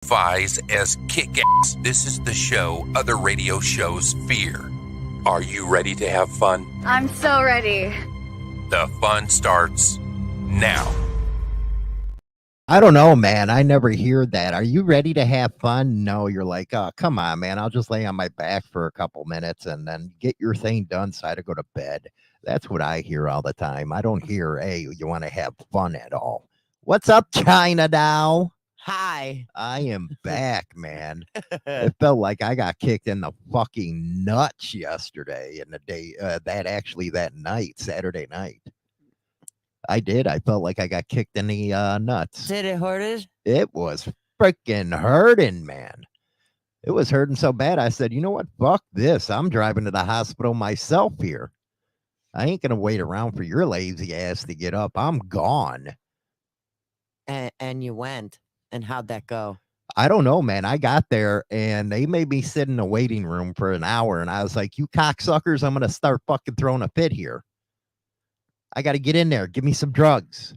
identifies as kick-ass. This is the show other radio shows fear. Are you ready to have fun? I'm so ready. The fun starts now. I don't know, man. I never hear that. Are you ready to have fun? No, you're like, oh, come on, man. I'll just lay on my back for a couple minutes and then get your thing done so I to go to bed. That's what I hear all the time. I don't hear, hey, you want to have fun at all. What's up, China Dow? Hi. I am back, man. It felt like I got kicked in the fucking nuts yesterday and the day, that night, Saturday night. I did. I felt like I got kicked in the nuts. Did it hurt it? It was freaking hurting, man. It was hurting so bad. I said, you know what? Fuck this. I'm driving to the hospital myself here. I ain't going to wait around for your lazy ass to get up. I'm gone. And you went. And how'd that go? I don't know, man. I got there and they made me sit in a waiting room for an hour. And I was like, you cocksuckers, I'm going to start fucking throwing a fit here. I got to get in there. Give me some drugs.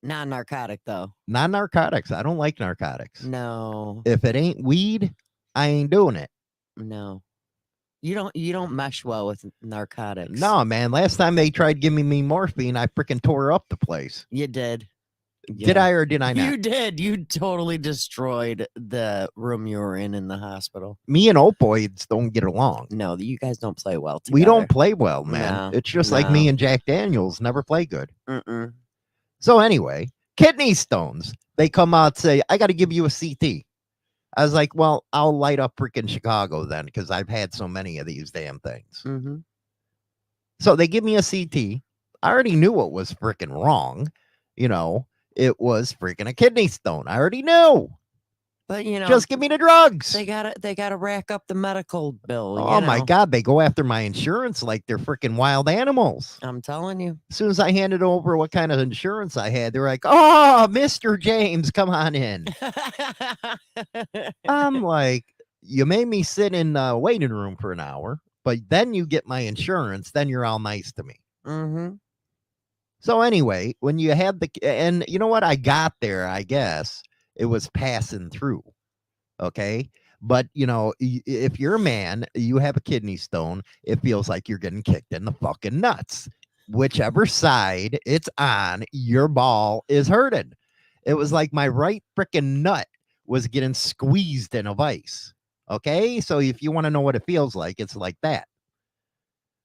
Non-narcotic, though. Non-narcotics. I don't like narcotics. No. If it ain't weed, I ain't doing it. No. You don't mesh well with narcotics. No, man. Last time they tried giving me morphine, I freaking tore up the place. You did. Did I or did I not? You did. You totally destroyed the room you were in the hospital. Me and opioids don't get along. No, you guys don't play well together. We don't play well, man. No, It's just like me and Jack Daniels never play good. Mm-mm. So anyway, kidney stones. They come out, say, I got to give you a CT. I was like, well, I'll light up freaking Chicago then because I've had so many of these damn things. Mm-hmm. So they give me a CT. I already knew what was freaking wrong. You know, it was freaking a kidney stone. I already knew. But you know, just give me the drugs. They gotta rack up the medical bill. Oh my God, they go after my insurance like they're freaking wild animals. I'm telling you. As soon as I handed over what kind of insurance I had, they're like, "Oh, Mr. James, come on in." I'm like, you made me sit in the waiting room for an hour, but then you get my insurance, then you're all nice to me. Mm-hmm. So anyway, when you have and you know what? I got there, I guess. It was passing through. Okay. But, you know, if you're a man, you have a kidney stone, it feels like you're getting kicked in the fucking nuts. Whichever side it's on, your ball is hurting. It was like my right freaking nut was getting squeezed in a vice. Okay. So if you want to know what it feels like, it's like that.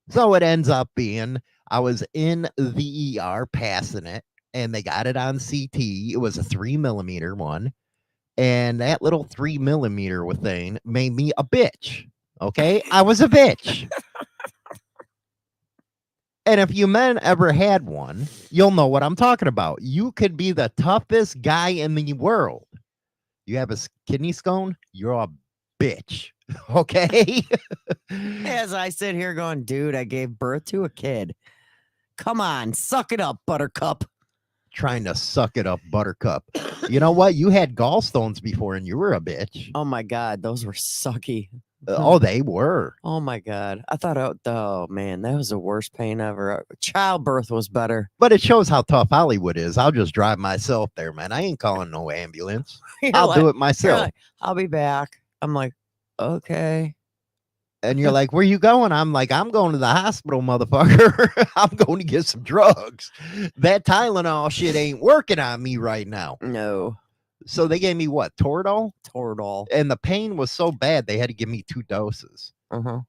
So it ends up being I was in the ER passing it. And they got it on CT. It was a 3mm one. And that little 3mm thing made me a bitch. Okay. I was a bitch. And if you men ever had one, you'll know what I'm talking about. You could be the toughest guy in the world. You have a kidney stone, you're a bitch. Okay. As I sit here going, dude, I gave birth to a kid. Come on, suck it up, Buttercup. Trying to suck it up, Buttercup. You know what? You had gallstones before and you were a bitch. Oh my God, those were sucky. Oh, they were. Oh my God. I thought, oh man, that was the worst pain ever. Childbirth was better. But it shows how tough Hollywood is. I'll just drive myself there, man. I ain't calling no ambulance. I'll do it myself. Like, I'll be back. I'm like, okay. And you're like, where you going? I'm like, I'm going to the hospital, motherfucker. I'm going to get some drugs. That Tylenol shit ain't working on me right now. No. So they gave me what? Toradol? Toradol. And the pain was so bad, they had to give me 2 doses. Uh-huh.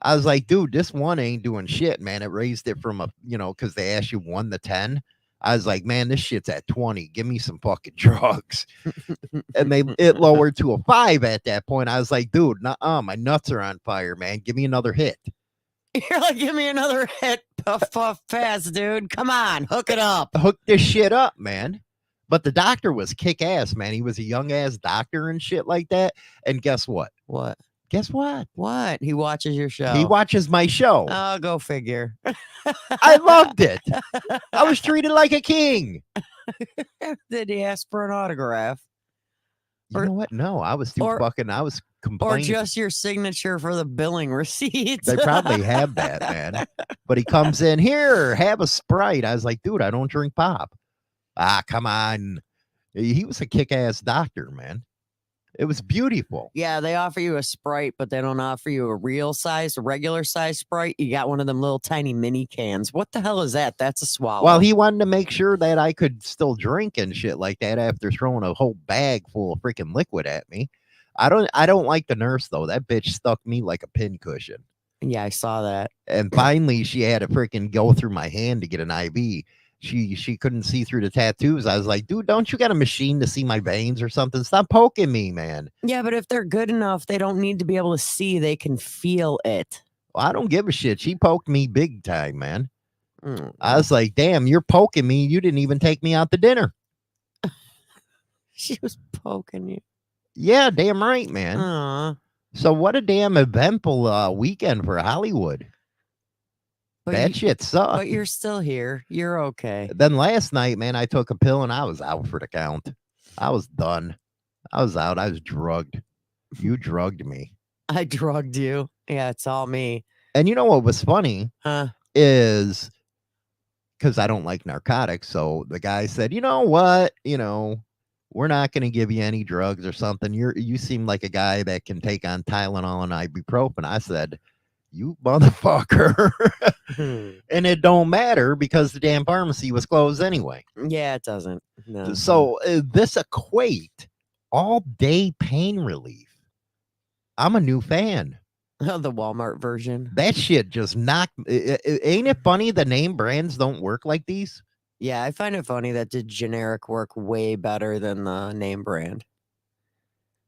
I was like, dude, this one ain't doing shit, man. It raised it from because they asked you 1 to 10. I was like, man, this shit's at 20. Give me some fucking drugs. And it lowered to a 5 at that point. I was like, dude, my nuts are on fire, man. Give me another hit. You're like, give me another hit. Puff, puff, fast, dude. Come on, hook it up. Hook this shit up, man. But the doctor was kick ass, man. He was a young ass doctor and shit like that. And guess what? What? Guess what? What? He watches your show. He watches my show. Oh, go figure. I loved it. I was treated like a king. Did he ask for an autograph? You know what? No, I was I was complaining. Or just your signature for the billing receipts. They probably have that, man. But he comes in, here, have a Sprite. I was like, dude, I don't drink pop. Ah, come on. He was a kick-ass doctor, man. It was beautiful. Yeah, they offer you a Sprite, but they don't offer you a real size, a regular size Sprite. You got one of them little tiny mini cans. What the hell is that? That's a swallow. Well, he wanted to make sure that I could still drink and shit like that after throwing a whole bag full of freaking liquid at me. I don't like the nurse though. That bitch stuck me like a pincushion. Yeah, I saw that. And finally she had to freaking go through my hand to get an IV. She couldn't see through the tattoos. I was like, dude, don't you got a machine to see my veins or something? Stop poking me, man. Yeah, but if they're good enough, they don't need to be able to see. They can feel it. Well, I don't give a shit. She poked me big time, man. Mm. I was like, damn, you're poking me. You didn't even take me out to dinner. She was poking you. Yeah, damn right, man. Aw. So what a damn eventful weekend for Hollywood. But That you- shit sucked. But you're still here. You're okay. Then last night, man, I took a pill and I was out for the count. I was done. I was out. I was drugged. You drugged me. I drugged you. Yeah, it's all me. And you know what was funny Huh? is because I don't like narcotics. So the guy said, you know what? We're not going to give you any drugs or something. You seem like a guy that can take on Tylenol and ibuprofen. I said, you motherfucker. And it don't matter because the damn pharmacy was closed anyway. Yeah, it doesn't. No. So this equate all day pain relief. I'm a new fan. The Walmart version. That shit just knocked. Ain't it funny the name brands don't work like these? Yeah, I find it funny that the generic work way better than the name brand.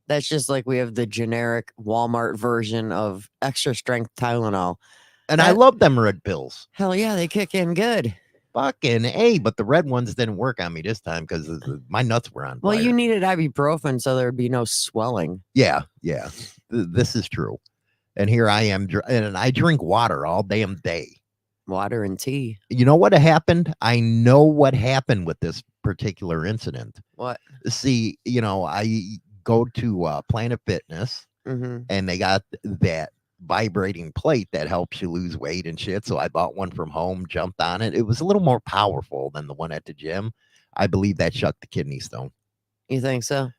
That's just like we have the generic Walmart version of extra strength Tylenol. And I That- love them red pills. Hell yeah, they kick in good. Fucking A, but the red ones didn't work on me this time because my nuts were on Well, fire. you needed ibuprofen so there'd be no swelling. Yeah. This is true. And here I am, and I drink water all damn day. Water and tea. You know what happened? I know what happened with this particular incident. What? See, I go to Planet Fitness, Mm-hmm. and they got that vibrating plate that helps you lose weight and shit. So I bought one from home, jumped on it. It was a little more powerful than the one at the gym. I believe that shut the kidney stone. You think so?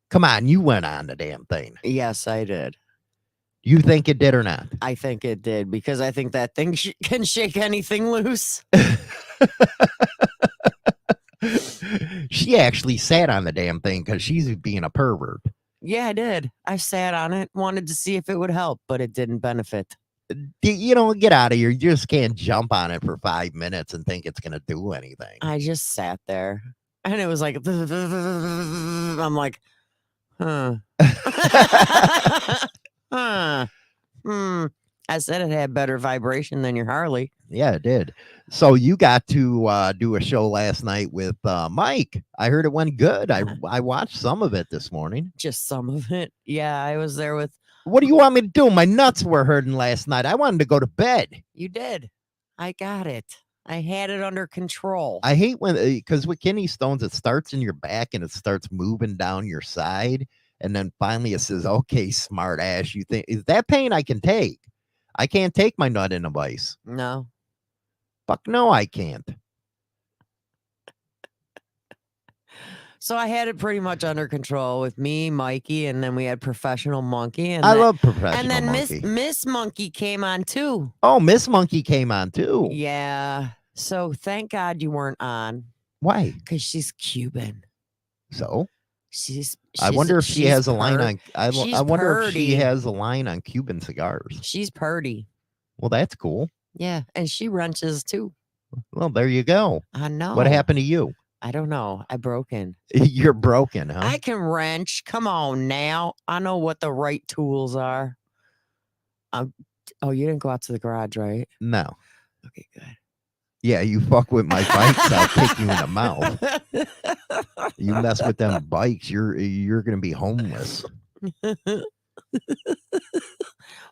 Come on, you went on the damn thing. Yes, I did. You think it did or not? I think it did because I think that thing can shake anything loose. She actually sat on the damn thing because she's being a pervert. Yeah, I did. I sat on it, wanted to see if it would help, but it didn't benefit. Get out of here. You just can't jump on it for 5 minutes and think it's going to do anything. I just sat there and it was like, I'm like, huh. Huh. I said it had better vibration than your Harley. Yeah, it did. So you got to do a show last night with Mike. I heard it went good. I watched some of it this morning. Just some of it. Yeah, I was there with. What do you want me to do? My nuts were hurting last night. I wanted to go to bed. You did. I got it. I had it under control. I hate when, because with kidney stones, it starts in your back and it starts moving down your side. And then finally it says, okay, smart ass, you think, is that pain I can take? I can't take my nut in a vice. No. Fuck no, I can't. So I had it pretty much under control with me, Mikey, and then we had Professional Monkey. And I then, love Professional and then Monkey. Miss Monkey came on too. Oh, Miss Monkey came on too. Yeah. So thank God you weren't on Why? because she's Cuban. So She's I wonder if she she's has a line pert- on. I she's wonder if she purty. has a line on Cuban cigars. She's purty. Well, that's cool. Yeah, and she wrenches too. Well, there you go. I know. What happened to you? I don't know. I broken. You're broken, huh? I can wrench. Come on now. I know what the right tools are. Oh, you didn't go out to the garage, right? No. Okay, good. Yeah, you fuck with my bikes, I'll kick you in the mouth. You mess with them bikes, you're gonna be homeless.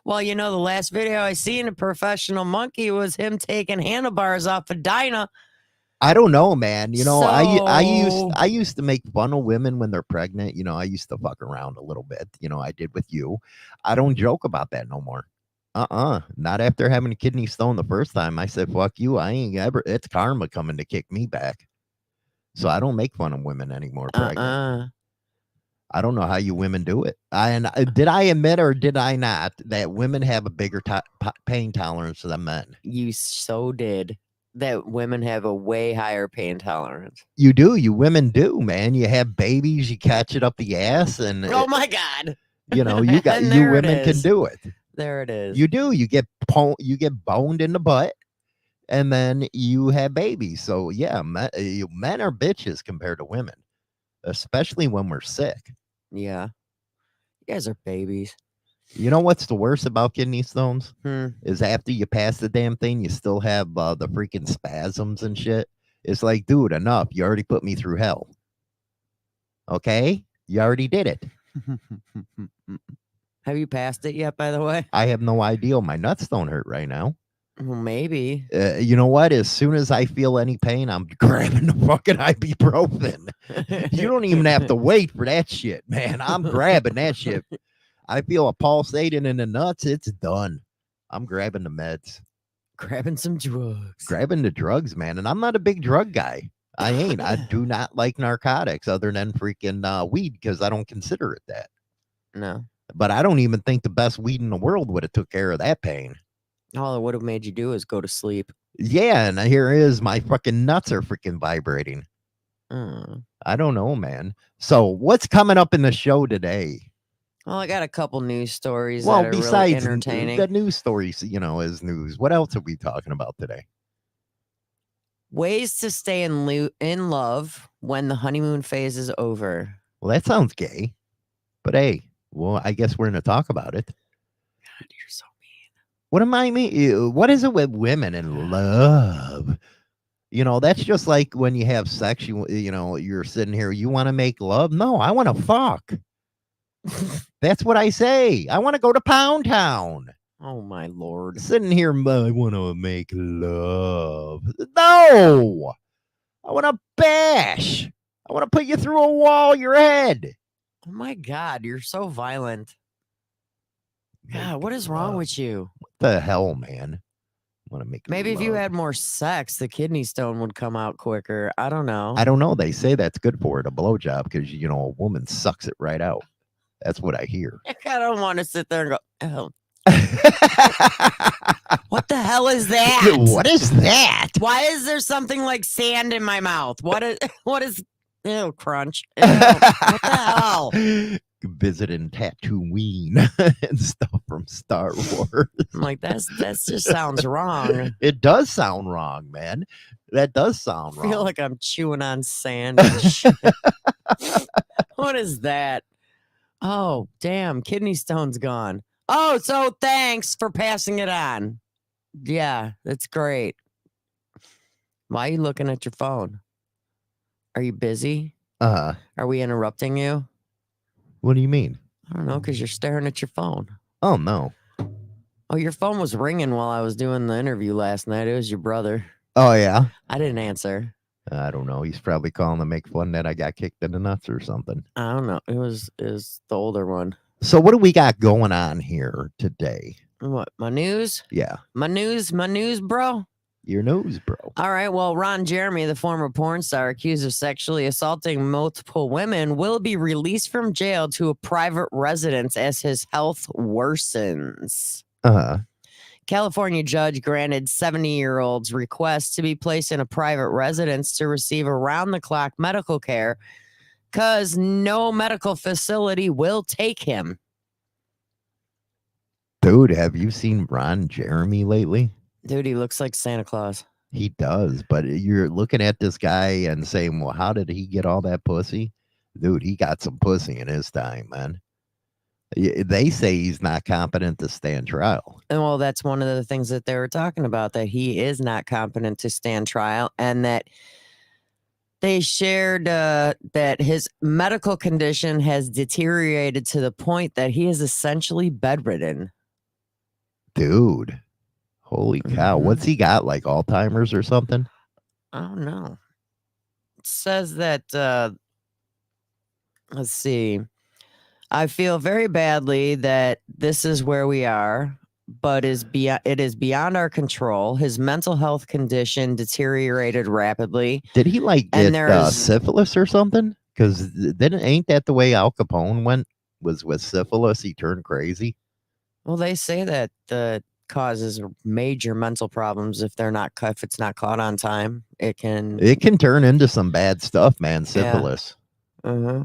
Well, the last video I seen of Professional Monkey was him taking handlebars off of Dinah. I don't know, man. So- I used to make fun of women when they're pregnant. I used to fuck around a little bit. I did with you. I don't joke about that no more. Not after having a kidney stone the first time. I said, fuck you. I ain't ever. It's karma coming to kick me back. So I don't make fun of women anymore. Pregnant. I don't know how you women do it. Did I admit or did I not that women have a bigger pain tolerance than men? You so did. That women have a way higher pain tolerance. You do. You women do, man. You have babies, you catch it up the ass, and Oh my God. you And you there it women can is. do it. There it is. You do. You get boned in the butt, and then you have babies. So yeah, men are bitches compared to women, especially when we're sick. Yeah. You guys are babies. You know what's the worst about kidney stones? Hmm. Is after you pass the damn thing, you still have the freaking spasms and shit. It's like, dude, enough. You already put me through hell. Okay? You already did it. Have you passed it yet, by the way? I have no idea. My nuts don't hurt right now. Well, maybe. You know what? As soon as I feel any pain, I'm grabbing the fucking ibuprofen. You don't even have to wait for that shit, man. I'm grabbing that shit. I feel a pulsating in the nuts. It's done. I'm grabbing the meds. Grabbing some drugs. Grabbing the drugs, man. And I'm not a big drug guy. I ain't. I do not like narcotics other than freaking weed because I don't consider it that. No. But I don't even think the best weed in the world would have took care of that pain. All it would have made you do is go to sleep. Yeah, and here is my fucking nuts are freaking vibrating. Mm. I don't know, man. So what's coming up in the show today? Well, I got a couple news stories Well, that are besides really entertaining. the news stories, is news. What else are we talking about today? Ways to stay in love when the honeymoon phase is over. Well, that sounds gay. But hey, well, I guess we're going to talk about it. God, you're so mean. What am I mean? What is it with women and love? That's just like when you have sex, you're sitting here, you want to make love? No, I want to fuck. That's what I say. I want to go to Pound Town. Oh, my Lord. Sitting here, I want to make love. No! I want to bash. I want to put you through a wall, your head. Oh, my God. You're so violent. God, what is wrong with you? What the hell, man? I want to make Maybe if you love. had more sex, the kidney stone would come out quicker. I don't know. I don't know. They say that's good for it, a blowjob, because, a woman sucks it right out. That's what I hear. I don't want to sit there and go, oh. What the hell is that? What is that? Why is there something like sand in my mouth? What is ew, crunch? Ew, what the hell? Visiting Tatooine and stuff from Star Wars. I'm like, that just sounds wrong. It does sound wrong, man. That does sound wrong. I feel like I'm chewing on sand and shit. What is that? Oh, damn, kidney stone's gone. Oh, so thanks for passing it on. Yeah, that's great. Why are you looking at your phone? Are you busy? Are we interrupting you? What do you mean? I don't know, because you're staring at your phone. Oh, no. Oh, your phone was ringing while I was doing the interview last night. It was your brother. Oh, yeah? I didn't answer. I don't know. He's probably calling to make fun that I got kicked in the nuts or something. I don't know. It was the older one. So what do we got going on here today? What, my news? Yeah. My news, bro? Your news, bro. All right, well, Ron Jeremy, the former porn star accused of sexually assaulting multiple women, will be released from jail to a private residence as his health worsens. California judge granted 70-year-old's request to be placed in a private residence to receive around-the-clock medical care because no medical facility will take him. Dude, have you seen Ron Jeremy lately? Dude, he looks like Santa Claus. He does, but you're looking at this guy and saying, well, how did he get all that pussy? Dude, he got some pussy in his time, man. They say he's not competent to stand trial. And well, that's one of the things that they were talking about, that he is not competent to stand trial, and that they shared that his medical condition has deteriorated to the point that he is essentially bedridden. Dude, holy cow. What's he got, like Alzheimer's or something? I don't know. It says that, let's see. I feel very badly that this is where we are, but it is beyond our control. His mental health condition deteriorated rapidly. Did he get syphilis or something? Because then ain't that the way Al Capone went? Was with syphilis, he turned crazy. Well, they say that the causes major mental problems if it's not caught on time. It can turn into some bad stuff, man. Syphilis. Uh-huh.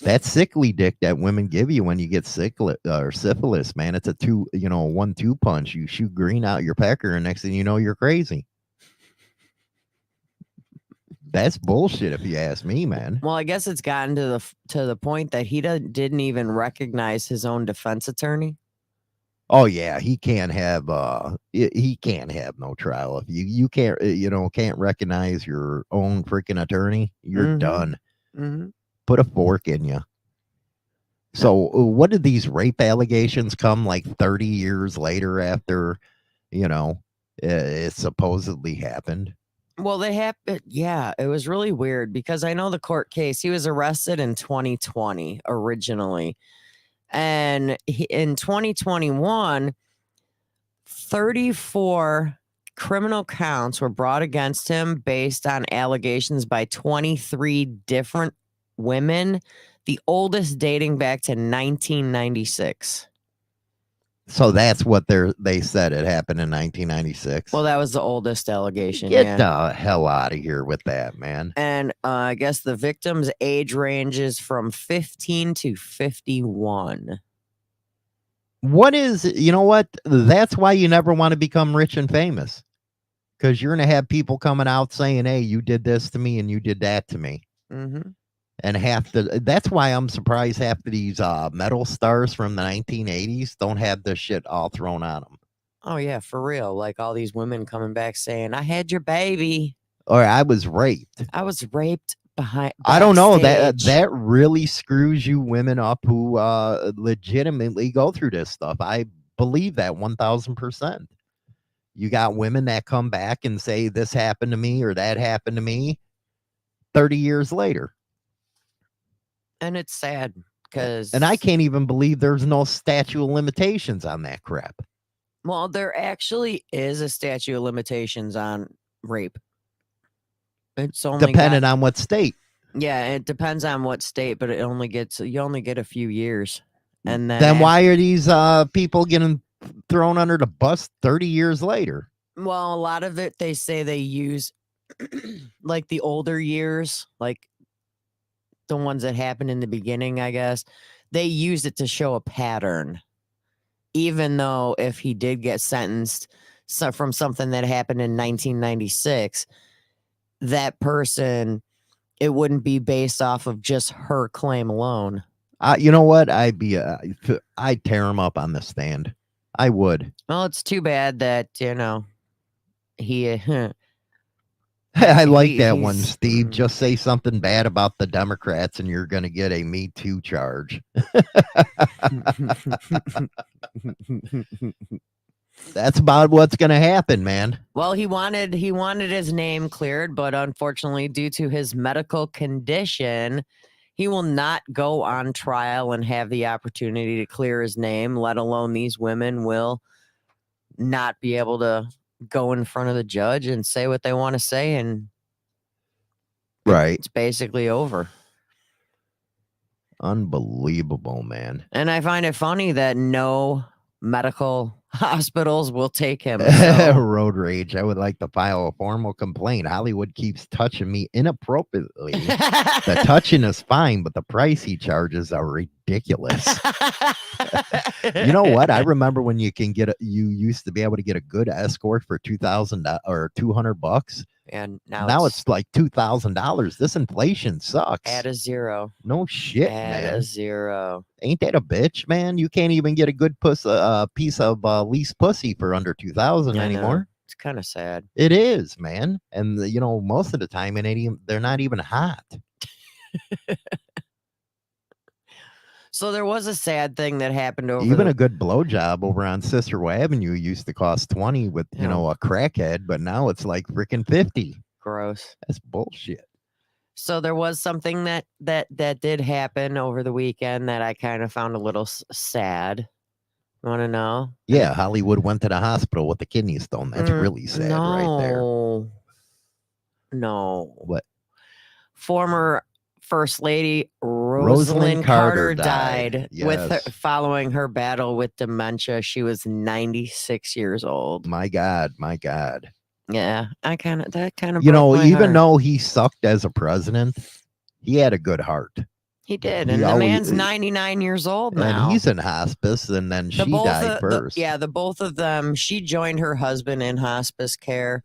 That sickly dick that women give you when you get syphilis, man. It's a 1-2 punch. You shoot green out your pecker, and next thing you know, you're crazy. That's bullshit, if you ask me, man. Well, I guess it's gotten to the point that he didn't even recognize his own defense attorney. Oh yeah, he can't have no trial if you can't can't recognize your own freaking attorney. You're done. Mm-hmm. Put a fork in you. So what did these rape allegations come like 30 years later after it supposedly happened? Well, they happened. Yeah, it was really weird because I know the court case. He was arrested in 2020 originally. And in 2021, 34 criminal counts were brought against him based on allegations by 23 different women, the oldest dating back to 1996. So that's what they said it happened in 1996. Well, that was the oldest allegation. Get the hell out of here with that, man. And I guess the victim's age ranges from 15 to 51. What is, that's why you never want to become rich and famous. Because you're going to have people coming out saying, hey, you did this to me and you did that to me. Mm-hmm. And that's why I'm surprised half of these metal stars from the 1980s don't have this shit all thrown on them. Oh, yeah, for real. Like all these women coming back saying, I had your baby. Or I was raped. I was raped behind. I don't know. That really screws you women up who legitimately go through this stuff. I believe that 1000%. You got women that come back and say this happened to me or that happened to me 30 years later. And it's sad because... And I can't even believe there's no statute of limitations on that crap. Well, there actually is a statute of limitations on rape. It's only depending on what state. Yeah, it depends on what state, but you only get a few years. And then why are these people getting thrown under the bus 30 years later? Well, a lot of it, they say they use like the older years, like the ones that happened in the beginning, I guess. They use it to show a pattern. Even though if he did get sentenced from something that happened in 1996, that person, it wouldn't be based off of just her claim alone. You know what? I'd tear him up on the stand. I would. Well, it's too bad that, he... I like that one, Steve. Just say something bad about the Democrats and you're going to get a Me Too charge. That's about what's going to happen, man. Well, he wanted his name cleared, but unfortunately, due to his medical condition, he will not go on trial and have the opportunity to clear his name, let alone these women will not be able to go in front of the judge and say what they want to say, and it's basically over. Unbelievable, man. And I find it funny that no medical hospitals will take him. So. Road rage. I would like to file a formal complaint. Hollywood keeps touching me inappropriately. The touching is fine, but the price he charges are ridiculous. You know what? I remember when you used to be able to get a good escort for $2,000 or $200, and now it's like $2,000. This inflation sucks. Add a zero. No shit, man. Add a zero. Ain't that a bitch, man? You can't even get a good piece of lease pussy for under $2,000 anymore. It's kind of sad. It is, man. And most of the time, they're not even hot. So there was a sad thing that happened over. Even a good blowjob over on Cicero Avenue used to cost $20 with a crackhead, but now it's like freaking $50. Gross. That's bullshit. So there was something that did happen over the weekend that I kind of found a little sad. You want to know? Yeah, Hollywood went to the hospital with a kidney stone. That's really sad right there. No. What? Former First Lady Rosalind Carter died Yes. following her battle with dementia. She was 96 years old. My God. Yeah, that kind of You know, broke my even heart. though he sucked as a president, he had a good heart. He did, He and the always- man's 99 years old now. And he's in hospice, and then she died first. The both of them. She joined her husband in hospice care,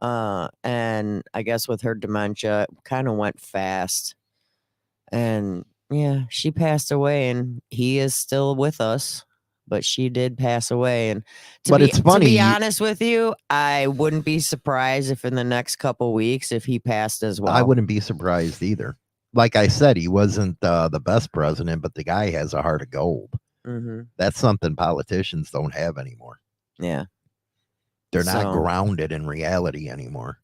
and I guess with her dementia, it kind of went fast. And yeah, she passed away, and he is still with us. But she did pass away, and it's funny. To be honest with you, I wouldn't be surprised if in the next couple weeks if he passed as well. I wouldn't be surprised either. Like I said, he wasn't the best president, but the guy has a heart of gold. Mm-hmm. That's something politicians don't have anymore. Yeah. They're not grounded in reality anymore.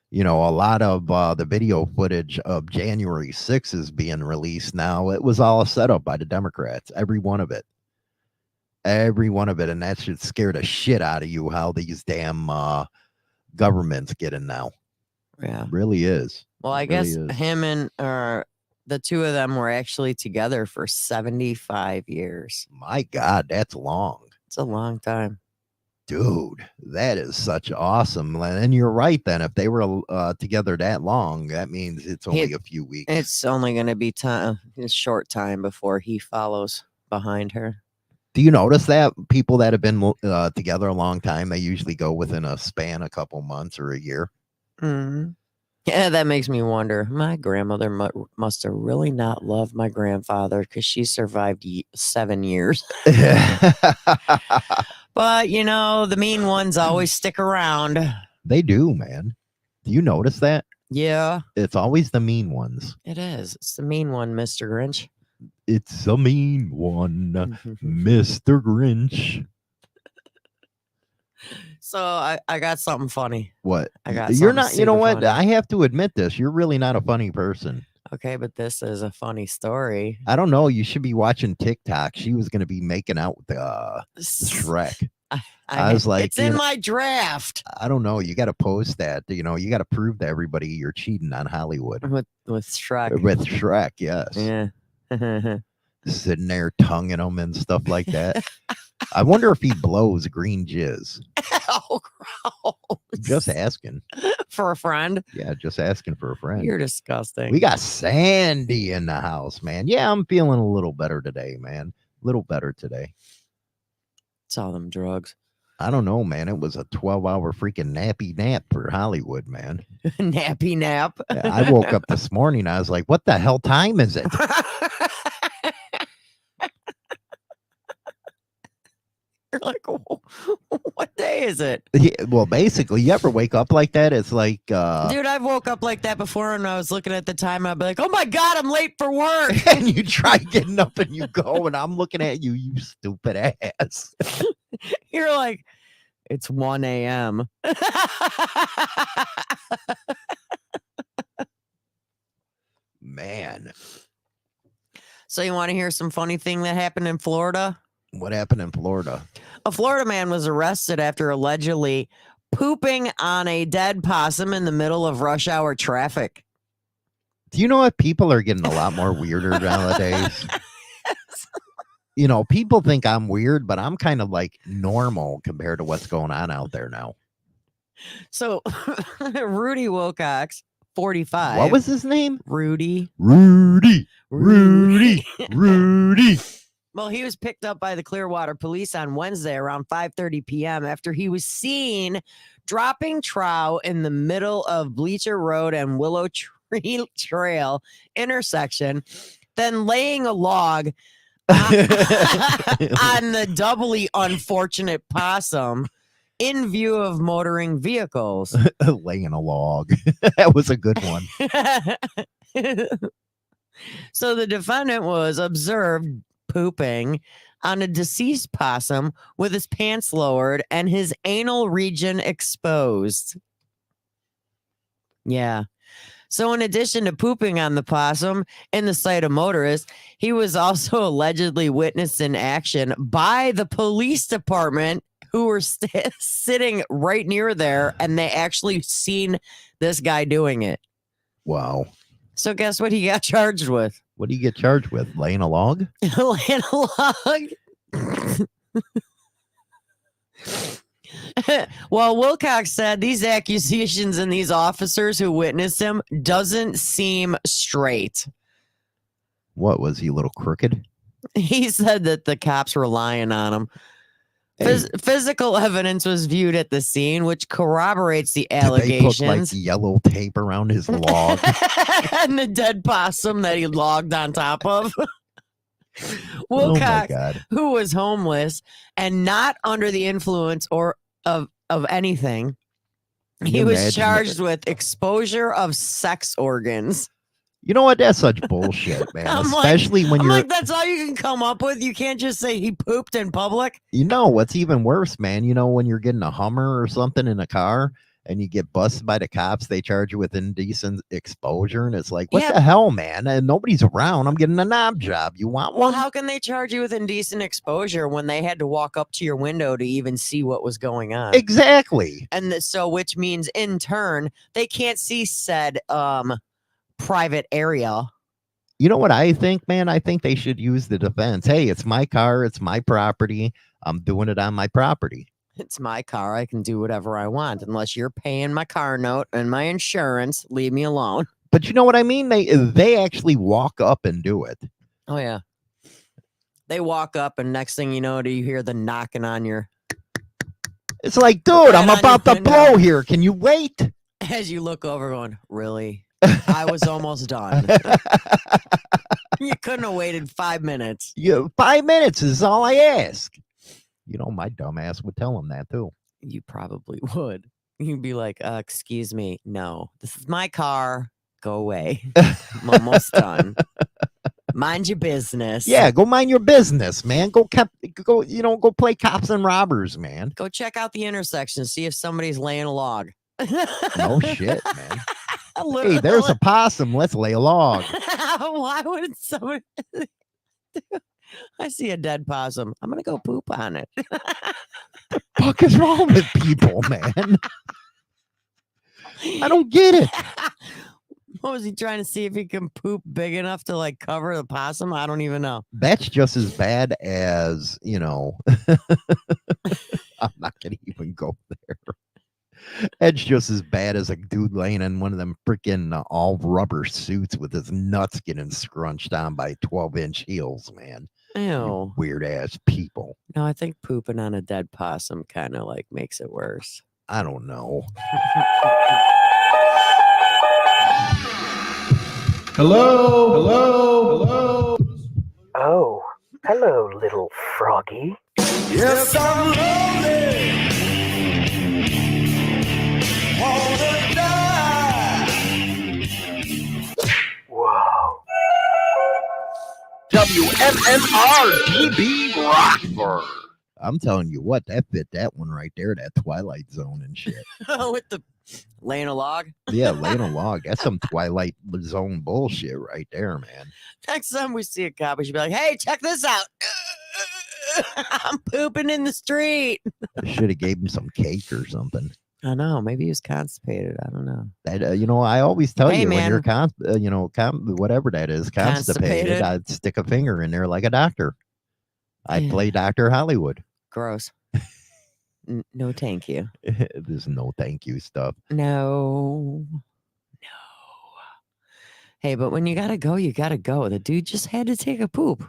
You know, a lot of the video footage of January 6th is being released now. It was all set up by the Democrats, every one of it. And that should scare the shit out of you how these damn governments get in now. Yeah. It really is. Well, I guess him and the two of them were actually together for 75 years. My God, that's long. It's a long time. Dude, that is such awesome. And you're right then. If they were together that long, that means it's only a few weeks. It's only going to be a short time before he follows behind her. Do you notice that people that have been together a long time, they usually go within a span a couple months or a year? Mm-hmm. Yeah, that makes me wonder. My grandmother must have really not loved my grandfather because she survived 7 years. But, you know, the mean ones always stick around. They do, man. Do you notice that? Yeah. It's always the mean ones. It is. It's the mean one, Mr. Grinch. It's a mean one, Mr. Grinch. So I got something funny. What? I got You're not, you know what? Funny. I have to admit this. You're really not a funny person. Okay, but this is a funny story. I don't know. You should be watching TikTok. She was going to be making out with Shrek. I was like, it's in my draft. I don't know. You got to post that. You know, you got to prove to everybody you're cheating on Hollywood. With Shrek. With Shrek, yes. Yeah. Sitting there tonguing them and stuff like that. I wonder if he blows green jizz. Oh, gross. Just asking. For a friend? Yeah, just asking for a friend. You're disgusting. We got Sandy in the house, man. Yeah, I'm feeling a little better today, man. A little better today. It's all them drugs. I don't know, man. It was a 12-hour freaking nappy nap for Hollywood, man. Nappy nap. I woke up this morning. I was like, what the hell time is it? You're like, what day is it? Yeah, well, basically, you ever wake up like that? It's like... Dude, I've woke up like that before, and I was looking at the time, I'd be like, oh my God, I'm late for work. And you try getting up and you go, and I'm looking at you, you stupid ass. You're like, it's 1 a.m. Man. So you want to hear some funny thing that happened in Florida? What happened in Florida? A Florida man was arrested after allegedly pooping on a dead possum in the middle of rush hour traffic. Do you know what? People are getting a lot more weirder nowadays. You know, people think I'm weird, but I'm kind of like normal compared to what's going on out there now. So Rudy Wilcox, 45. What was his name? Rudy. Well, he was picked up by the Clearwater police on Wednesday around 5:30 p.m. after he was seen dropping trout in the middle of Bleacher Road and Willow Tree Trail intersection, then laying a log on the doubly unfortunate possum in view of motoring vehicles. Laying a log. That was a good one. So the defendant was observed pooping on a deceased possum with his pants lowered and his anal region exposed. Yeah. So in addition to pooping on the possum in the sight of motorists, he was also allegedly witnessed in action by the police department who were sitting right near there, and they actually seen this guy doing it. Wow. So guess what he got charged with? What do you get charged with? Laying a log? Laying a log. Well, Wilcox said these accusations and these officers who witnessed him doesn't seem straight. What, was he a little crooked? He said that the cops were lying on him. Physical evidence was viewed at the scene, which corroborates the allegations. Did they put like yellow tape around his log? And the dead possum that he logged on top of. Wilcox, who was homeless and not under the influence or of anything, he was charged with exposure of sex organs. You know what? That's such bullshit, man. Especially when you're like, that's all you can come up with. You can't just say he pooped in public. You know what's even worse, man? You know, when you're getting a Hummer or something in a car and you get busted by the cops, they charge you with indecent exposure, and it's like, what the hell, man? And nobody's around. I'm getting a knob job. You want one? Well, how can they charge you with indecent exposure when they had to walk up to your window to even see what was going on? Exactly. And so, which means in turn, they can't see said private area. You know what I think, man? I think they should use the defense. Hey, it's my car. It's my property. I'm doing it on my property. It's my car. I can do whatever I want. Unless you're paying my car note and my insurance, leave me alone. But you know what I mean? They actually walk up and do it. Oh, yeah. They walk up and next thing you know, do you hear the knocking on your... It's like, dude, I'm about to blow here. Can you wait? As you look over going, really? I was almost done. You couldn't have waited 5 minutes. 5 minutes is all I ask. You know, my dumbass would tell him that too. You probably would. You'd be like, excuse me. No, this is my car. Go away. I'm almost done. Mind your business. Yeah, go mind your business, man. Go play cops and robbers, man. Go check out the intersection. See if somebody's laying a log. No shit, man. Hey, there's a possum. Let's lay a log. Why would somebody... I see a dead possum. I'm going to go poop on it. The fuck is wrong with people, man? I don't get it. What was he trying to see if he can poop big enough to like cover the possum? I don't even know. That's just as bad as, you know, I'm not going to even go there. That's just as bad as a dude laying in one of them freaking all rubber suits with his nuts getting scrunched on by 12-inch heels, man. Ew. Weird ass people. No, I think pooping on a dead possum kind of like makes it worse. I don't know. Hello. Oh, hello, little froggy. Yes, I'm lonely. Wanna die. Whoa. WMMR DB Rockford. I'm telling you what, that fit that one right there, that Twilight Zone and shit. With the laying a log? Yeah, laying a log. That's some Twilight Zone bullshit right there, man. Next time we see a cop, we should be like, hey, check this out. I'm pooping in the street. Should have gave him some cake or something. I know. Maybe he was constipated. I don't know. That you know, I always tell you man. when you're whatever that is, constipated, I'd stick a finger in there like a doctor. I'd play Dr. Hollywood. Gross. No, thank you. There's no thank you stuff. No. Hey, but when you gotta go, you gotta go. The dude just had to take a poop.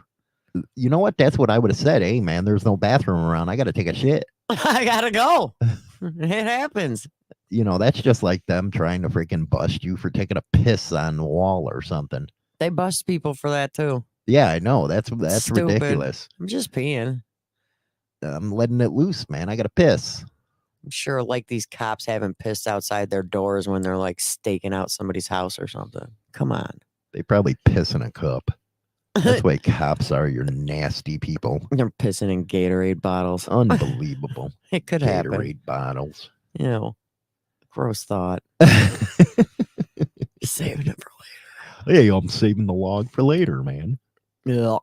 You know what? That's what I would have said. Hey, man, there's no bathroom around. I got to take a shit. I gotta go. It happens. You know, that's just like them trying to freaking bust you for taking a piss on the wall or something. They bust people for that too. Yeah, I know. That's Stupid. ridiculous. I'm just peeing. I'm letting it loose, man. I got to piss. I'm sure like these cops haven't pissed outside their doors when they're like staking out somebody's house or something. Come on. They probably piss in a cup. That's why cops are. You're nasty people. They're pissing in Gatorade bottles. Unbelievable. It could happen. happen. Bottles. You know, gross thought. Saving it for later. Hey, I'm saving the log for later, man. Yeah.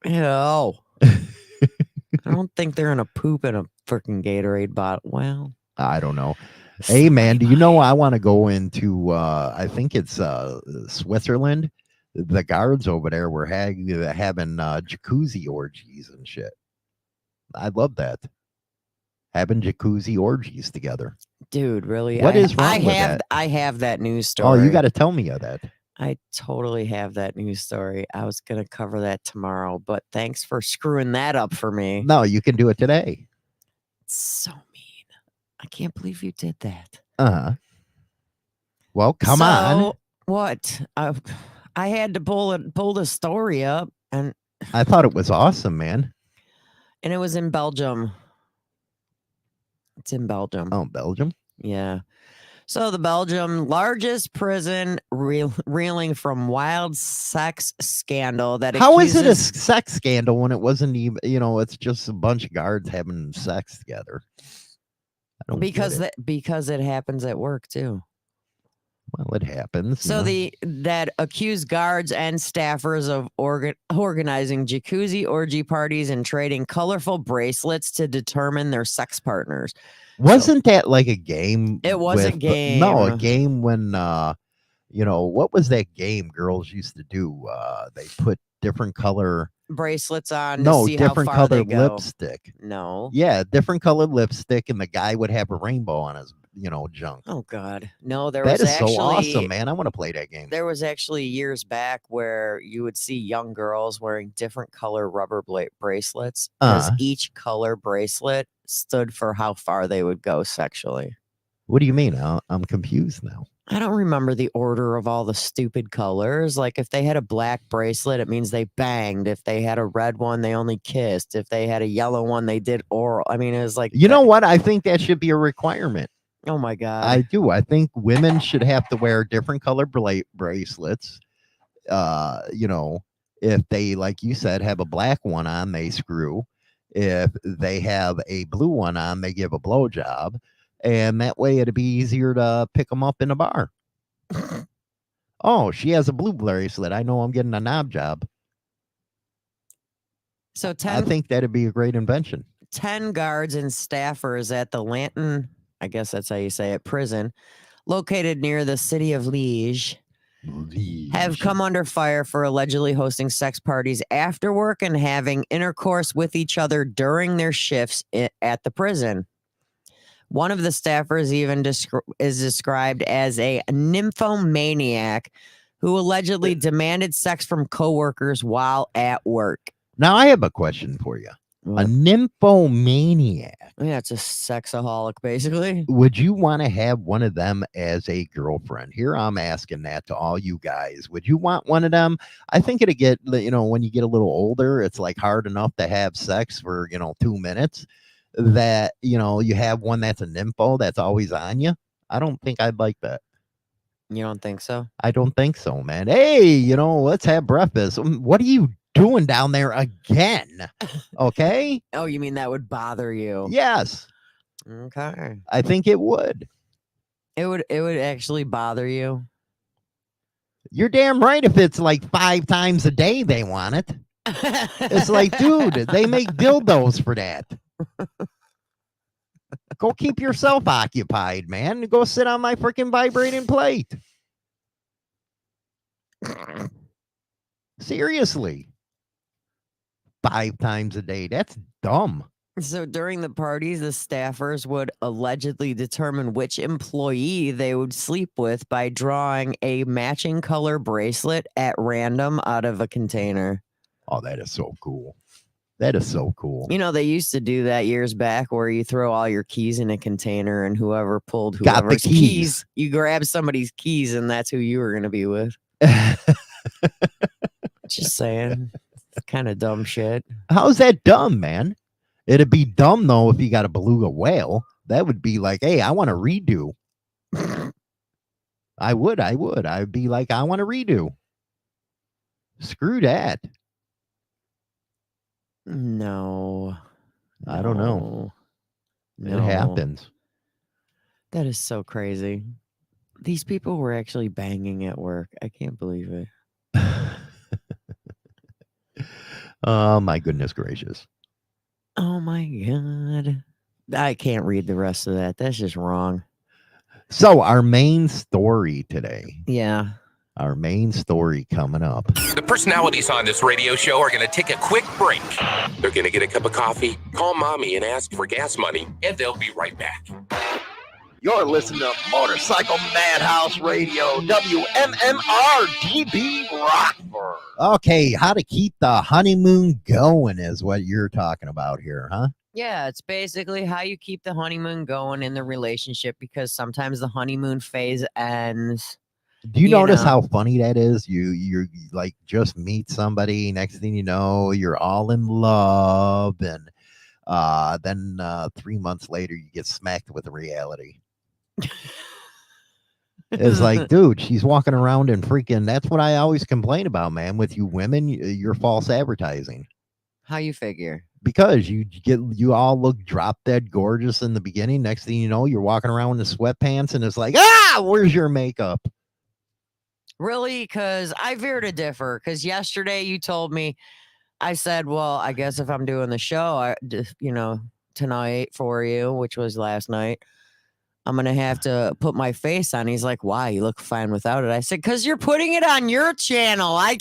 Ew. I don't think they're gonna poop in a freaking Gatorade bottle. Well, I don't know. Hey man, do you know I want to go into I think it's Switzerland. The guards over there were having jacuzzi orgies and shit. I love that. Having jacuzzi orgies together. Dude, really? What is wrong with that? I have that news Oh, story. you got to tell me of that. I totally have that news story. I was gonna cover that tomorrow, but thanks for screwing that up for me. No, you can do it today. It's so mean. I can't believe you did that. Uh-huh. Well, come on. What? I had to pull the story up, and I thought it was awesome, man. it was in Belgium. It's in Belgium. Oh, Belgium? Yeah. So the Belgium largest prison reeling from wild sex scandal that How is it a accuses- sex scandal when it wasn't even, it's just a bunch of guards having sex together? I don't because get it. because it happens at work too. Well, it happens. So that accused guards and staffers of organizing jacuzzi orgy parties and trading colorful bracelets to determine their sex partners. Wasn't that like a game? It was a game. No, a game when what was that game girls used to do? They put different color bracelets on. No, to see different how far color they go. lipstick. No. Yeah, different colored lipstick, and the guy would have a rainbow on his, junk. Oh God, no! That was is actually, so awesome, man. I want to play that game. There was actually years back where you would see young girls wearing different color rubber bracelets because each color bracelet stood for how far they would go sexually. What do you mean? I'm confused now. I don't remember the order of all the stupid colors. Like if they had a black bracelet, it means they banged. If they had a red one, they only kissed. If they had a yellow one, they did oral. I mean, it was like, know what? I think that should be a requirement. Oh my God. I do. I think women should have to wear different color bracelets. If they, like you said, have a black one on, they screw. If they have a blue one on, they give a blowjob. And that way it'd be easier to pick them up in a bar. Oh, she has a blue bracelet. I know I'm getting a knob job. So I think that'd be a great invention. 10 guards and staffers at the Lanton, I guess that's how you say it, prison, located near the city of Liège, have come under fire for allegedly hosting sex parties after work and having intercourse with each other during their shifts at the prison. One of the staffers even is described as a nymphomaniac who allegedly demanded sex from coworkers while at work. Now, I have a question for you. What? A nymphomaniac. Yeah, it's a sexaholic, basically. Would you want to have one of them as a girlfriend? Here, I'm asking that to all you guys. Would you want one of them? I think it'd get, when you get a little older, it's like hard enough to have sex for, 2 minutes. That you have one that's a nympho that's always on you. I don't think I'd like that. You don't think so? I don't think so, man. Hey, let's have breakfast. What are you doing down there again? Okay. Oh, you mean that would bother you? Yes. Okay. I think it would. It would actually bother you. You're damn right. If it's like 5 times a day they want it. It's like, dude, they make dildos for that. Go keep yourself occupied, man. Go sit on my freaking vibrating plate. Seriously. 5 times a day. That's dumb. So during the parties, the staffers would allegedly determine which employee they would sleep with by drawing a matching color bracelet at random out of a container. Oh, that is so cool. That is so cool. They used to do that years back where you throw all your keys in a container and whoever pulled whoever's keys, you grab somebody's keys and that's who you were going to be with. Just saying. It's kind of dumb shit. How's that dumb, man? It'd be dumb, though, if you got a beluga whale. That would be like, hey, I want a redo. I would. I'd be like, I want a redo. Screw that. No. I don't know. No. It happens. That is so crazy. These people were actually banging at work. I can't believe it. Oh, my goodness gracious. Oh, my God. I can't read the rest of that. That's just wrong. So our main story today, Yeah. our main story coming up. The personalities on this radio show are going to take a quick break. They're going to get a cup of coffee, call mommy, and ask for gas money, and they'll be right back. You're listening to Motorcycle Madhouse Radio, WMMR DB Rockford. Okay, how to keep the honeymoon going is what you're talking about here, huh? Yeah, it's basically how you keep the honeymoon going in the relationship, because sometimes the honeymoon phase ends. Do you notice know. how funny that is? You like just meet somebody, next thing you know, you're all in love, and then 3 months later you get smacked with the reality. It's like, dude, she's walking around and freaking. That's what I always complain about, man. With you women, you're false advertising. How you figure? Because you all look drop dead gorgeous in the beginning. Next thing you know, you're walking around in the sweatpants, and it's like, where's your makeup? Really? Because I veer to differ. Because yesterday you told me, I said, well, I guess if I'm doing the show, tonight for you, which was last night, I'm going to have to put my face on. He's like, why? You look fine without it. I said, because you're putting it on your channel. I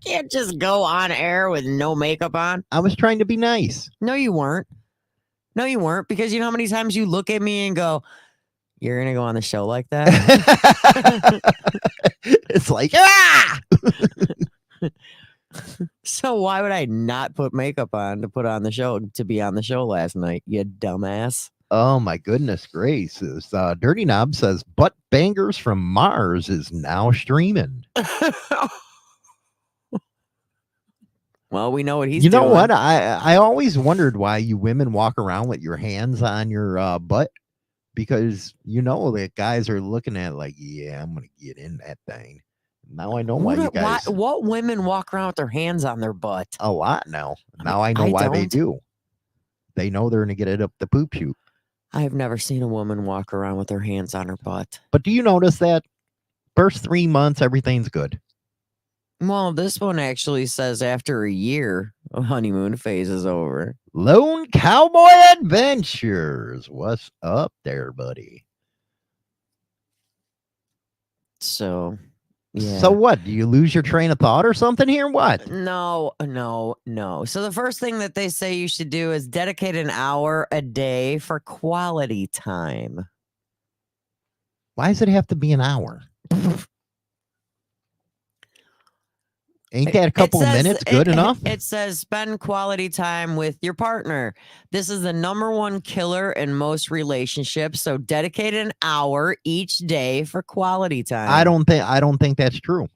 can't just go on air with no makeup on. I was trying to be nice. No, you weren't. No, you weren't. Because you know how many times you look at me and go, you're going to go on the show like that? It's like, So why would I not put makeup on to put on the show, to be on the show last night, you dumbass? Oh my goodness gracious. Dirty Knob says Butt Bangers from Mars is now streaming. Well, we know what he's You know doing. what? I always wondered why you women walk around with your hands on your butt, because you know that guys are looking at it like, yeah, I'm gonna get in that thing. Now I know why you guys. What women walk around with their hands on their butt? A lot now. Now I know why they do. They know they're gonna get it up the poop chute. I have never seen a woman walk around with her hands on her butt. But do you notice that first 3 months everything's good? Well, this one actually says after a year, a honeymoon phase is over. Lone Cowboy Adventures. What's up there, buddy? So, yeah. So what? Do you lose your train of thought or something here? What? No. So the first thing that they say you should do is dedicate an hour a day for quality time. Why does it have to be an hour? Ain't that a couple of minutes good enough? It says spend quality time with your partner. This is the #1 killer in most relationships. So dedicate an hour each day for quality time. I don't think that's true.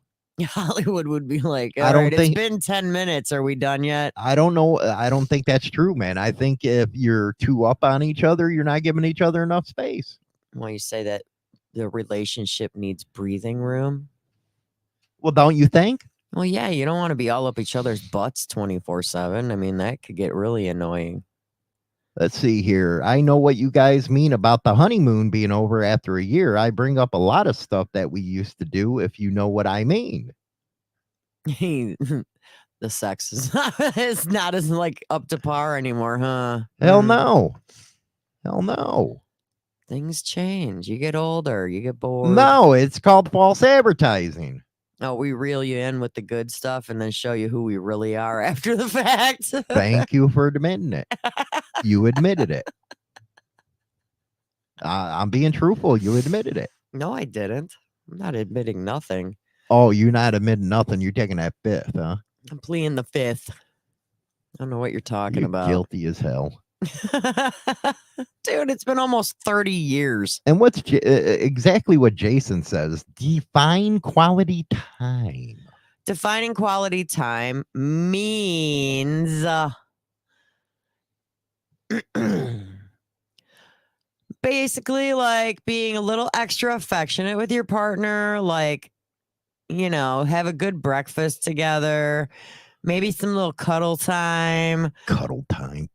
Hollywood would be like, I don't it's been 10 minutes. Are we done yet? I don't know. I don't think that's true, man. I think if you're too up on each other, you're not giving each other enough space. Well, you say that the relationship needs breathing room. Well, don't you think? Well, yeah, you don't want to be all up each other's butts 24/7. I mean, that could get really annoying. Let's see here. I know what you guys mean about the honeymoon being over after a year. I bring up a lot of stuff that we used to do, if you know what I mean. The sex is not as like up to par anymore, huh? Hell no. Hell no. Things change. You get older. You get bored. No, it's called false advertising. Oh, we reel you in with the good stuff and then show you who we really are after the fact. Thank you for admitting it. You admitted it. I'm being truthful. You admitted it. No, I didn't. I'm not admitting nothing. Oh, you're not admitting nothing. You're taking that fifth, huh? I'm pleading the fifth. I don't know what you're talking about. Guilty as hell. Dude, it's been almost 30 years. And what's exactly what Jason says? Define quality time. Defining quality time means basically like being a little extra affectionate with your partner, like, you know, have a good breakfast together, maybe some little cuddle time. Cuddle time.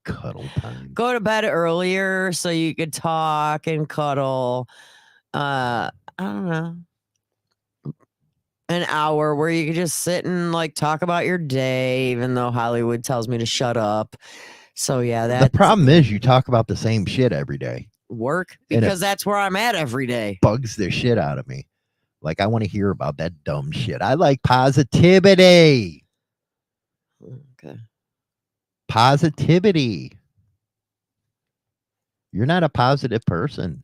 Cuddle time. Go to bed earlier so you could talk and cuddle. I don't know. An hour where you could just sit and like talk about your day, even though Hollywood tells me to shut up. So yeah, The that problem is you talk about the same shit every day. work And it- because that's where I'm at every day. Bugs the shit out of me. Like, I want to hear about that dumb shit. I like positivity. Okay. Positivity. You're not a positive person.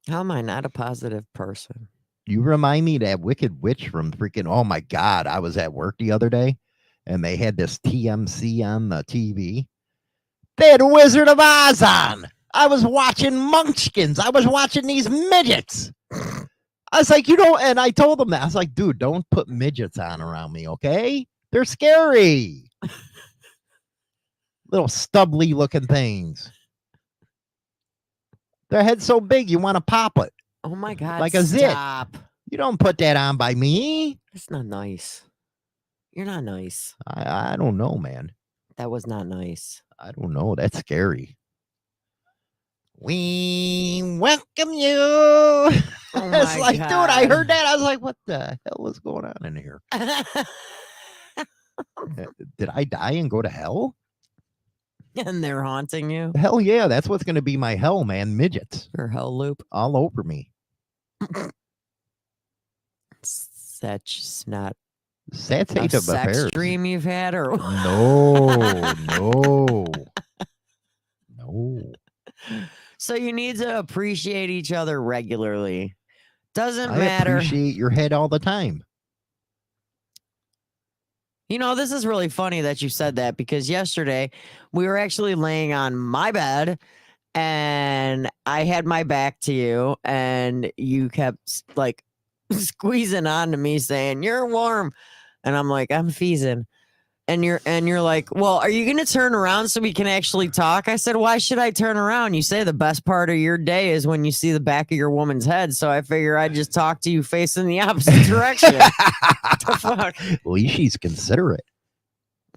How am I not a positive person? You remind me of that wicked witch from freaking, oh my God. I was at work the other day and they had this TMC on the TV. They had Wizard of Oz on. I was watching Munchkins. I was watching these midgets. I was like, and I told them that. I was like, dude, don't put midgets on around me, okay? They're scary. Little stubbly looking things. Their head's so big, you want to pop it. Oh my God. Like a zit. Stop. You don't put that on by me. That's not nice. You're not nice. I don't know, man. That was not nice. I don't know. That's scary. We welcome you. Oh It's my like, God. dude, I heard that. I was like, what the hell is going on in here? Did I die and go to hell? And they're haunting you. Hell yeah. That's what's going to be my hell, man. Midgets Your hell loop. all over me. That's just not Sad a state of sex affairs. dream you've had, or No. so you need to appreciate each other regularly. Doesn't I matter. appreciate your head all the time. You know, this is really funny that you said that because yesterday we were actually laying on my bed and I had my back to you and you kept like squeezing onto me saying, "You're warm." And I'm like, "I'm feezing." And you're like, "Well, are you going to turn around so we can actually talk?" I said, "Why should I turn around? You say the best part of your day is when you see the back of your woman's head. So I figure I'd just talk to you facing the opposite direction." The fuck? At least she's considerate.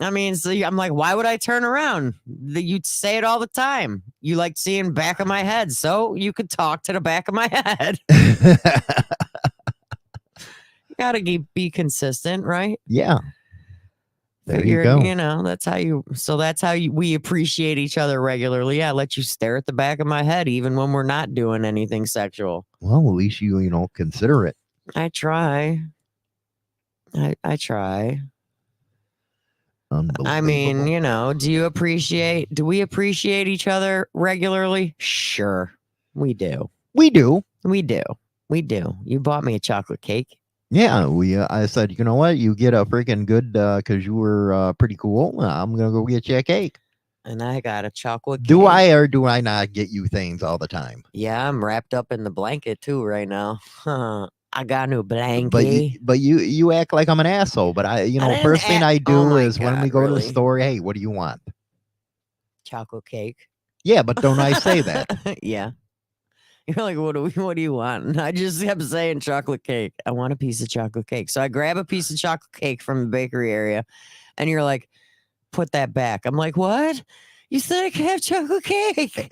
I mean, so I'm like, why would I turn around? You say it all the time. You like seeing back of my head, so you could talk to the back of my head. You gotta be consistent, right? Yeah. There you Figure, go. You know, that's how you. So that's how we appreciate each other regularly. I let you stare at the back of my head, even when we're not doing anything sexual. Well, at least you consider it. I try. I try. I mean, Unbelievable. do we appreciate each other regularly? Sure. We do. We do. We do. We do. You bought me a chocolate cake. Yeah, I said, you know what? You get a freaking good because you were pretty cool. I'm gonna go get you a cake. And I got a chocolate cake. Do I or do I not get you things all the time? Yeah, I'm wrapped up in the blanket too right now. I got a new blanket. But you act like I'm an asshole. But didn't first thing I act- do oh my is when we God, go to the really? store, hey, what do you want? Chocolate cake. Yeah, but don't I say that? Yeah. You're like, what do you want? And I just kept saying chocolate cake. I want a piece of chocolate cake. So I grab a piece of chocolate cake from the bakery area, and you're like, put that back. I'm like, what? You said I could have chocolate cake.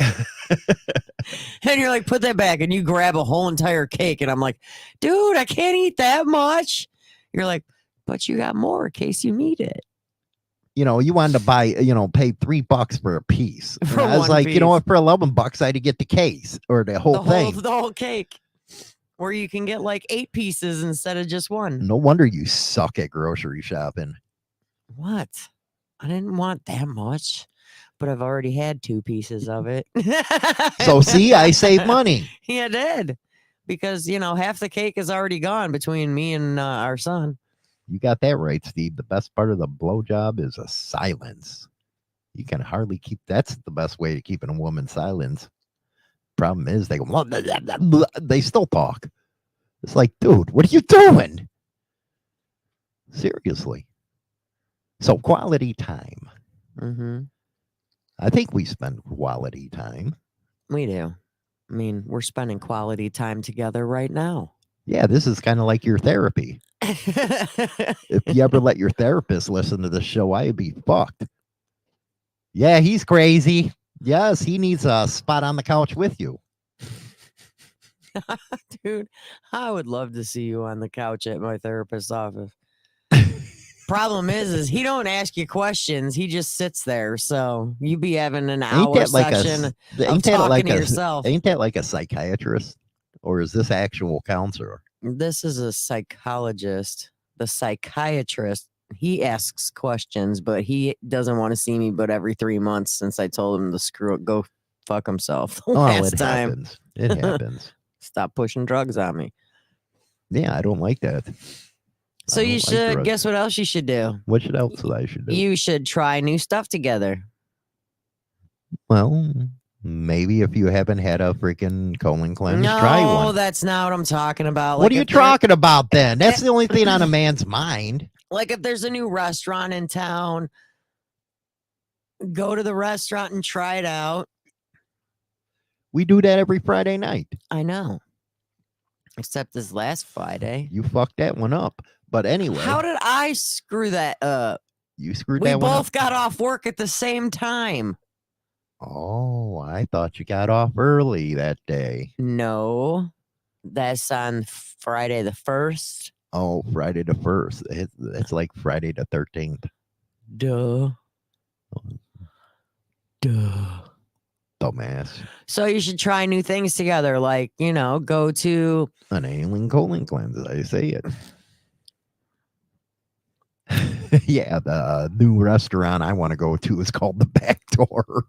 And you're like, put that back. And you grab a whole entire cake. And I'm like, dude, I can't eat that much. You're like, but you got more in case you need it. You wanted to buy, pay $3 for a piece. And For I was one like, piece. you know what? For $11, I had to get the case or the whole thing. The whole cake. Where you can get like 8 pieces instead of just one. No wonder you suck at grocery shopping. What? I didn't want that much, but I've already had 2 pieces of it. So see, I save money. Yeah, I did. Because, half the cake is already gone between me and our son. You got that right, Steve. The best part of the blowjob is a silence. You can hardly keep. That's the best way to keep a woman silence. Problem is, they go. Blah, blah, blah, blah, blah. They still talk. It's like, dude, what are you doing? Seriously. So quality time. Mm-hmm. I think we spend quality time. We do. I mean, we're spending quality time together right now. Yeah, this is kind of like your therapy. If you ever let your therapist listen to the show, I'd be fucked. Yeah, he's crazy. Yes, he needs a spot on the couch with you. Dude, I would love to see you on the couch at my therapist's office. Problem is he don't ask you questions. He just sits there. So you be having an Ain't hour that like session a of ain't that talking like to a yourself. ain't that like a psychiatrist, or is this actual counselor? This is a psychologist. The psychiatrist, he asks questions, but he doesn't want to see me but every 3 months since I told him to go fuck himself the Oh, last it time. happens. It happens. Stop pushing drugs on me. Yeah, I don't like that. So I you don't like should, drugs. guess what else you should do? What else I should do? You should try new stuff together. Well, maybe if you haven't had a freaking colon cleanse, try No, one. that's not what I'm talking about. What are you if there- talking about then? That's the only thing on a man's mind. Like if there's a new restaurant in town, go to the restaurant and try it out. We do that every Friday night. I know. Except this last Friday. You fucked that one up. But anyway, How did I screw that up? you screwed We that one up. both got off work at the same time. Oh, I thought you got off early that day. No, that's on Friday the 1st. Oh, Friday the 1st. It's like Friday the 13th. Duh. Dumbass. So you should try new things together. Like, go to. An alien colon cleanse, as I say it. Yeah, the new restaurant I want to go to is called the Back Door.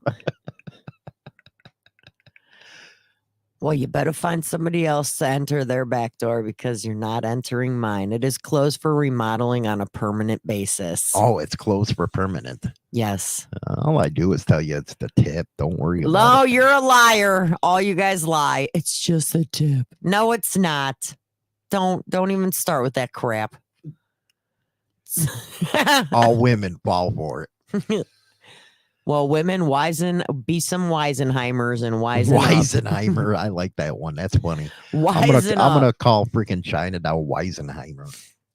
Well, you better find somebody else to enter their back door because you're not entering mine. It is closed for remodeling on a permanent basis. Oh, it's closed for permanent. Yes. All I do is tell you it's the tip. Don't worry about No, it. you're a liar. All you guys lie. It's just a tip. No, it's not. Don't even start with that crap. All women fall for it. Well, women, be some Weisenheimers and Weisen up. Weisenheimer. I like that one. That's funny. Wisen I'm up. gonna call freaking China now Weisenheimer.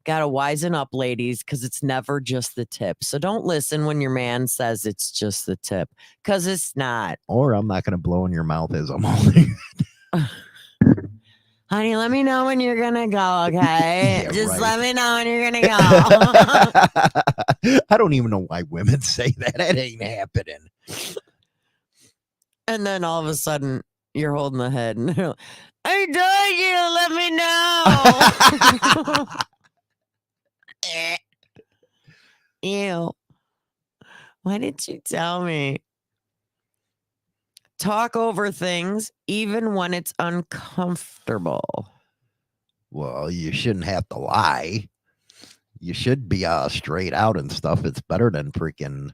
Gotta wisen up, ladies, because it's never just the tip. So don't listen when your man says it's just the tip, because it's not. Or I'm not gonna blow in your mouth as I'm holding. Honey, let me know when you're gonna go, okay? Yeah, Just right. let me know when you're gonna go. I don't even know why women say that. That ain't happening. And then all of a sudden, you're holding the head. And they're like, I told you to let me know. Ew. Why didn't you tell me? Talk over things even when it's uncomfortable. Well, you shouldn't have to lie. You should be straight out and stuff. It's better than freaking,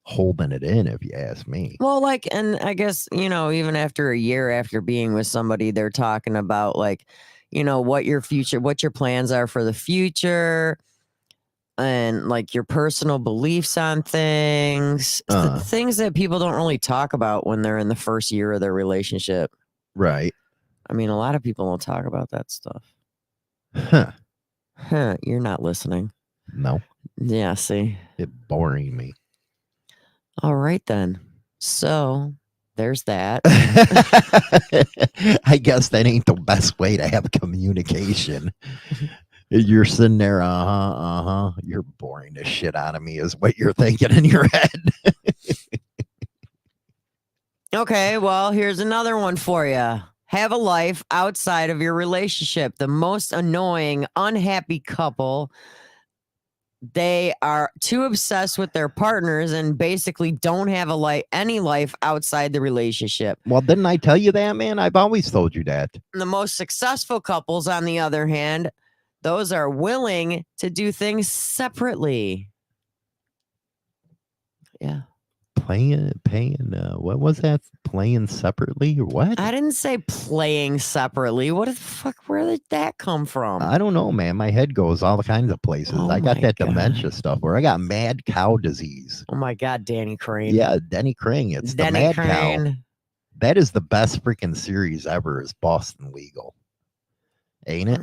holding it in, if you ask me. Well, and I guess, even after a year after being with somebody, they're talking about what your plans are for the future and your personal beliefs on things, things that people don't really talk about when they're in the first year of their relationship. Right. I mean, a lot of people don't talk about that stuff. Huh. Huh, you're not listening. No. Yeah, see? It boring me. All right, then. So there's that. I guess that ain't the best way to have communication. You're sitting there, you're boring the shit out of me is what you're thinking in your head. Okay, well, here's another one for you. Have a life outside of your relationship. The most annoying, unhappy couple, they are too obsessed with their partners and basically don't have any life outside the relationship. Well, didn't I tell you that, man? I've always told you that. And the most successful couples, on the other hand, those are willing to do things separately. Yeah. Paying, what was that? Playing separately or what? I didn't say playing separately. What the fuck? Where did that come from? I don't know, man. My head goes all kinds of places. Oh I got my that God. dementia stuff where I got mad cow disease. Oh my God, Danny Crane. Yeah, Denny Crane. It's the mad cow. That is the best freaking series ever is Boston Legal. Ain't it?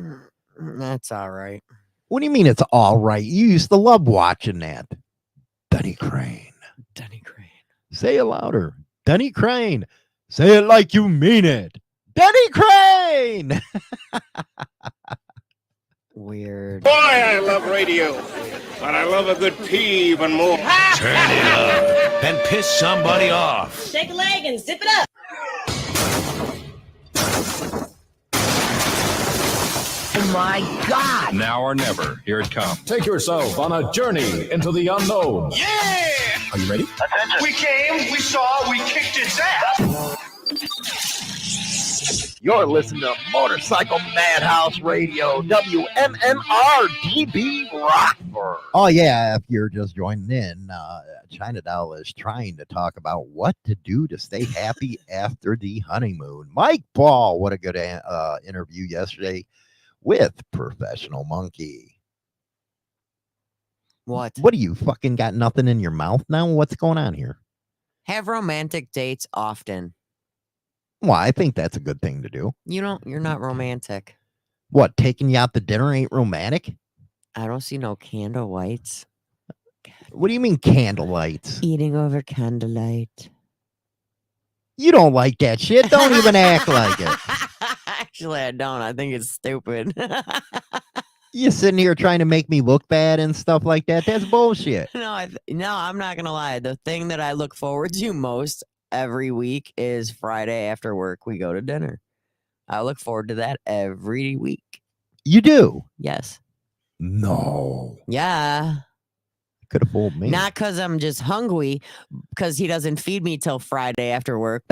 That's all right. What do you mean it's all right? You used to love watching that. Denny Crane. Danny Crane. Say it louder. Denny Crane. Say it like you mean it. Denny Crane. Weird. Boy, I love radio, but I love a good pee even more. Turn it up and piss somebody off. Shake a leg and zip it up. Oh my God. Now or never. Here it comes. Take yourself on a journey into the unknown. Yeah! Are you ready? We came, we saw, we kicked its ass. You're listening to Motorcycle Madhouse Radio, WMMR DB Rockford. Oh, yeah, if you're just joining in, China Doll is trying to talk about what to do to stay happy after the honeymoon. Mike Ball, what a good interview yesterday with Professional Monkey. What? What do you fucking got nothing in your mouth now? What's going on here? Have romantic dates often. Well, I think that's a good thing to do. You're not romantic. What, taking you out to dinner ain't romantic? I don't see no candle lights. What do you mean candlelights? Eating over candlelight. You don't like that shit. Don't even act like it. Actually, I don't. I think it's stupid. You sitting here trying to make me look bad and stuff like that. That's bullshit. No, I'm not gonna lie. The thing that I look forward to most every week is Friday after work. We go to dinner. I look forward to that every week. You do? Yes. No. Yeah. Could have fooled me. Not because I'm just hungry, because he doesn't feed me till Friday after work.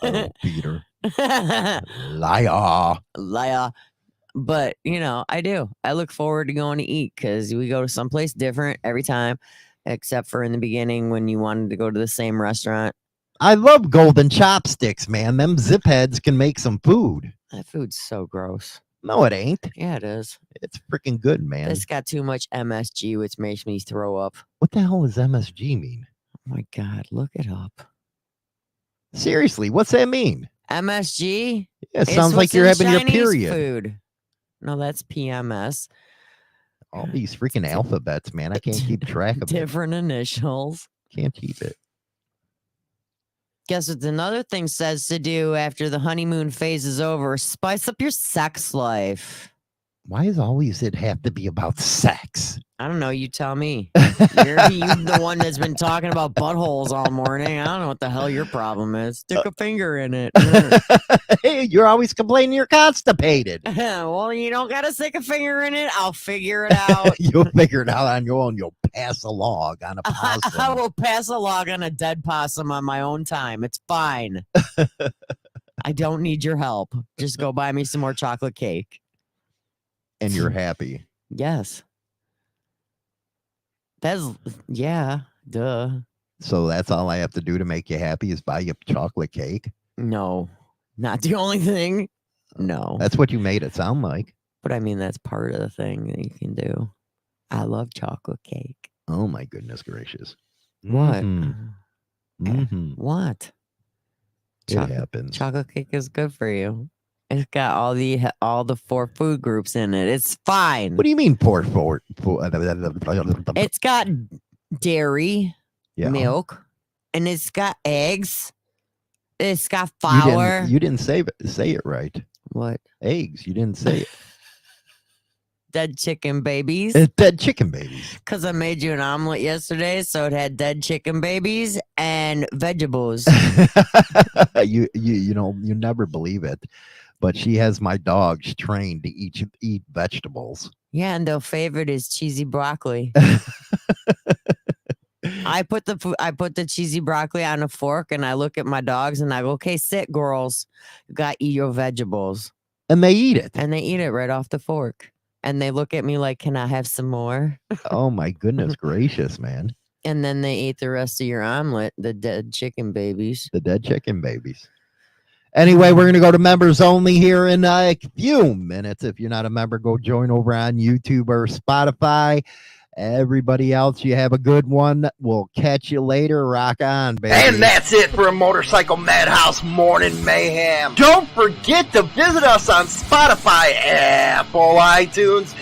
Oh, Peter. Liar. Liar. But, I do. I look forward to going to eat because we go to someplace different every time, except for in the beginning when you wanted to go to the same restaurant. I love golden chopsticks, man. Them zip heads can make some food. That food's so gross. No, it ain't. Yeah, it is. It's freaking good, man. It's got too much MSG, which makes me throw up. What the hell does MSG mean? Oh my God, look it up. Seriously, what's that mean? MSG? Yeah, it sounds like you're having your period. Food. No, that's PMS. All these freaking alphabets, man. I can't keep track of it. Different initials. Can't keep it. Guess what another thing says to do after the honeymoon phase is over? Spice up your sex life. Why does always it have to be about sex? I don't know. You tell me. You're the one that's been talking about buttholes all morning. I don't know what the hell your problem is. Stick a finger in it. Hey, you're always complaining you're constipated. Well, you don't got to stick a finger in it. I'll figure it out. You'll figure it out on your own. You'll pass a log on a possum. I will pass a log on a dead possum on my own time. It's fine. I don't need your help. Just go buy me some more chocolate cake. And you're happy. Yes. Yeah, duh. So that's all I have to do to make you happy is buy you chocolate cake? No, not the only thing. No. That's what you made it sound like. But I mean, that's part of the thing that you can do. I love chocolate cake. Oh my goodness gracious. What? Mm-hmm. What? It happens. Chocolate cake is good for you. It's got all the 4 food groups in it. It's fine. What do you mean four? It's got dairy, Yeah. milk, and it's got eggs. It's got flour. You didn't say it right. What? Eggs. You didn't say it. Dead chicken babies. It's dead chicken babies. Because I made you an omelet yesterday, so it had dead chicken babies and vegetables. you never believe it, but she has my dogs trained to eat vegetables. Yeah, and their favorite is cheesy broccoli. I put the cheesy broccoli on a fork, and I look at my dogs, and I go, "Okay, sit, girls. You got to eat your vegetables." And they eat it. And they eat it right off the fork. And they look at me like, "Can I have some more?" Oh my goodness gracious, man. And then they ate the rest of your omelet, the dead chicken babies. The dead chicken babies. Anyway, we're going to go to members only here in a few minutes. If you're not a member, go join over on YouTube or Spotify. Everybody else, you have a good one. We'll catch you later. Rock on, baby. And that's it for a Motorcycle Madhouse Morning Mayhem. Don't forget to visit us on Spotify, Apple, iTunes,